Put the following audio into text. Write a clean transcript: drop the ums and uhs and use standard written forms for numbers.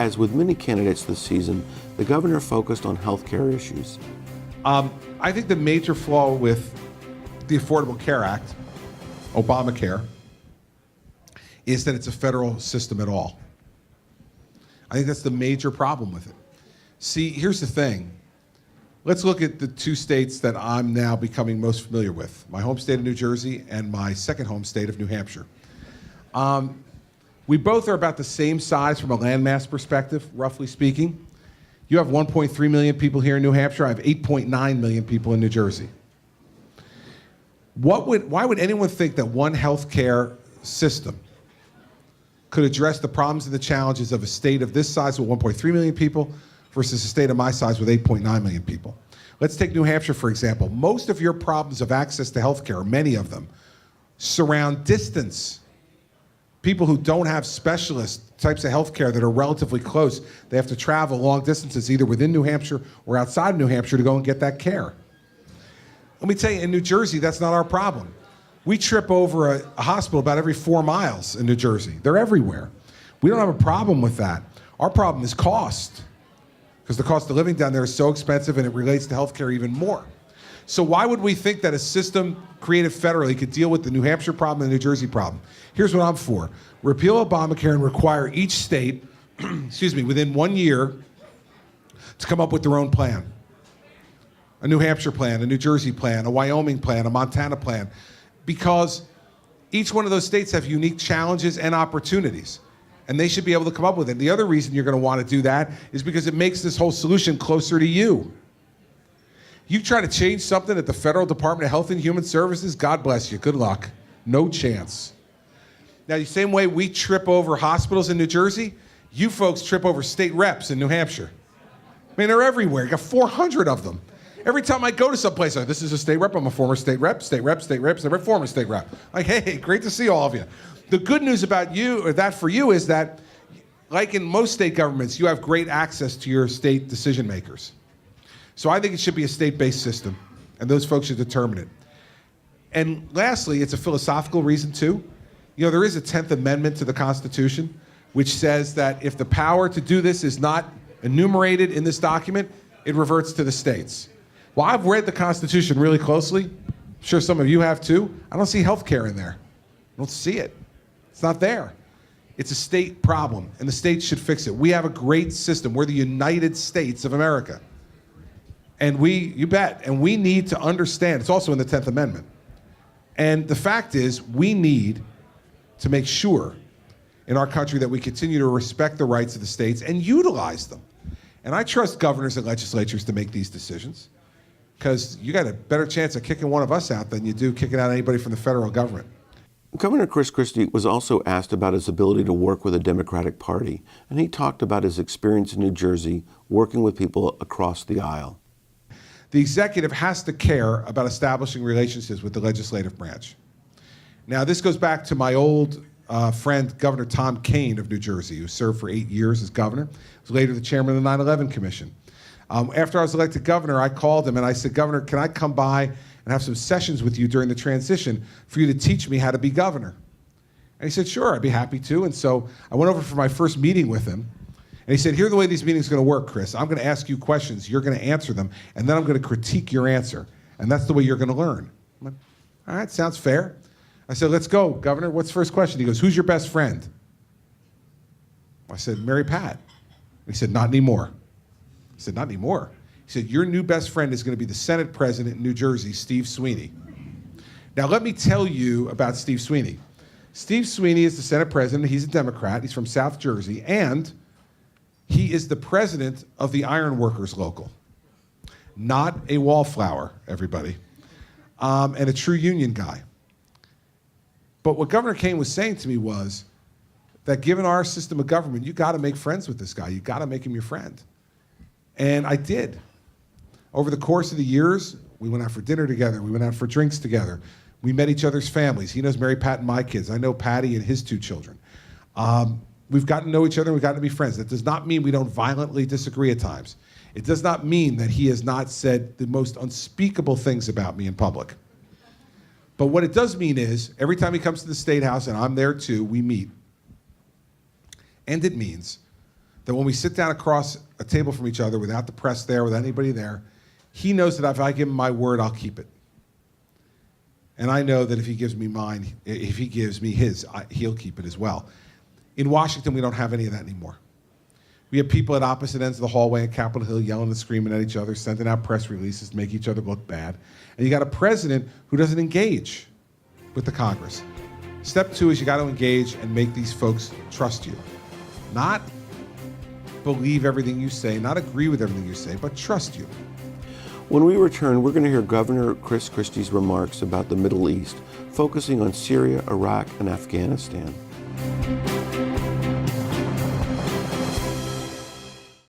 As with many candidates this season, the governor focused on health care issues. I think the major flaw with the Affordable Care Act, Obamacare, is that it's a federal system at all. I think that's the major problem with it. See, here's the thing. Let's look at the two states that I'm now becoming most familiar with, my home state of New Jersey and my second home state of New Hampshire. We both are about the same size from a landmass perspective, roughly speaking. You have 1.3 million people here in New Hampshire. I have 8.9 million people in New Jersey. Why would anyone think that one healthcare system could address the problems and the challenges of a state of this size with 1.3 million people versus a state of my size with 8.9 million people? Let's take New Hampshire, for example. Most of your problems of access to healthcare, many of them, surround distance. People who don't have specialist types of healthcare that are relatively close, they have to travel long distances either within New Hampshire or outside of New Hampshire to go and get that care. Let me tell you, in New Jersey, that's not our problem. We trip over a hospital about every 4 miles in New Jersey. They're everywhere. We don't have a problem with that. Our problem is cost, because the cost of living down there is so expensive and it relates to healthcare even more. So why would we think that a system created federally could deal with the New Hampshire problem and the New Jersey problem? Here's what I'm for. Repeal Obamacare and require each state, within 1 year to come up with their own plan. A New Hampshire plan, a New Jersey plan, a Wyoming plan, a Montana plan, because each one of those states have unique challenges and opportunities, and they should be able to come up with it. The other reason you're going to want to do that is because it makes this whole solution closer to you. You try to change something at the Federal Department of Health and Human Services, God bless you, good luck. No chance. Now, the same way we trip over hospitals in New Jersey, you folks trip over state reps in New Hampshire. I mean, they're everywhere. You got 400 of them. Every time I go to someplace, like, this is a state rep, I'm a former state rep, former state rep. Like, hey, great to see all of you. The good news about you, or that for you, is that, like in most state governments, you have great access to your state decision makers. So I think it should be a state-based system, and those folks should determine it. And lastly, it's a philosophical reason too. You know, there is a 10th Amendment to the Constitution, which says that if the power to do this is not enumerated in this document, it reverts to the states. Well, I've read the Constitution really closely. I'm sure some of you have too. I don't see health care in there. I don't see it. It's not there. It's a state problem, and the states should fix it. We have a great system. We're the United States of America. And you bet, and we need to understand, it's also in the 10th Amendment. And the fact is, we need to make sure in our country that we continue to respect the rights of the states and utilize them. And I trust governors and legislatures to make these decisions, because you got a better chance of kicking one of us out than you do kicking out anybody from the federal government. Governor Chris Christie was also asked about his ability to work with the Democratic Party, and he talked about his experience in New Jersey working with people across the aisle. The executive has to care about establishing relationships with the legislative branch. Now, this goes back to my old friend, Governor Tom Kean of New Jersey, who served for 8 years as governor. He was later the chairman of the 9/11 Commission. After I was elected governor, I called him and I said, Governor, can I come by and have some sessions with you during the transition for you to teach me how to be governor? And he said, sure, I'd be happy to. And so I went over for my first meeting with him. And he said, here's the way these meetings are going to work, Chris. I'm going to ask you questions. You're going to answer them. And then I'm going to critique your answer. And that's the way you're going to learn. I'm like, all right, sounds fair. I said, let's go, Governor. What's the first question? He goes, who's your best friend? I said, Mary Pat. He said, not anymore. I said, not anymore. He said, your new best friend is going to be the Senate President in New Jersey, Steve Sweeney. Now, let me tell you about Steve Sweeney. Steve Sweeney is the Senate President. He's a Democrat. He's from South Jersey. And he is the president of the Iron Workers Local. Not a wallflower, everybody, and a true union guy. But what Governor Kean was saying to me was that given our system of government, you got to make friends with this guy. You got to make him your friend. And I did. Over the course of the years, we went out for dinner together. We went out for drinks together. We met each other's families. He knows Mary Pat and my kids. I know Patty and his 2 children. We've gotten to know each other, and we've gotten to be friends. That does not mean we don't violently disagree at times. It does not mean that he has not said the most unspeakable things about me in public. But what it does mean is, every time he comes to the State House, and I'm there too, we meet. And it means that when we sit down across a table from each other without the press there, without anybody there, he knows that if I give him my word, I'll keep it. And I know that if he gives me mine, if he gives me his, he'll keep it as well. In Washington, we don't have any of that anymore. We have people at opposite ends of the hallway at Capitol Hill yelling and screaming at each other, sending out press releases to make each other look bad. And you got a president who doesn't engage with the Congress. Step two is you got to engage and make these folks trust you. Not believe everything you say, not agree with everything you say, but trust you. When we return, we're going to hear Governor Chris Christie's remarks about the Middle East, focusing on Syria, Iraq, and Afghanistan.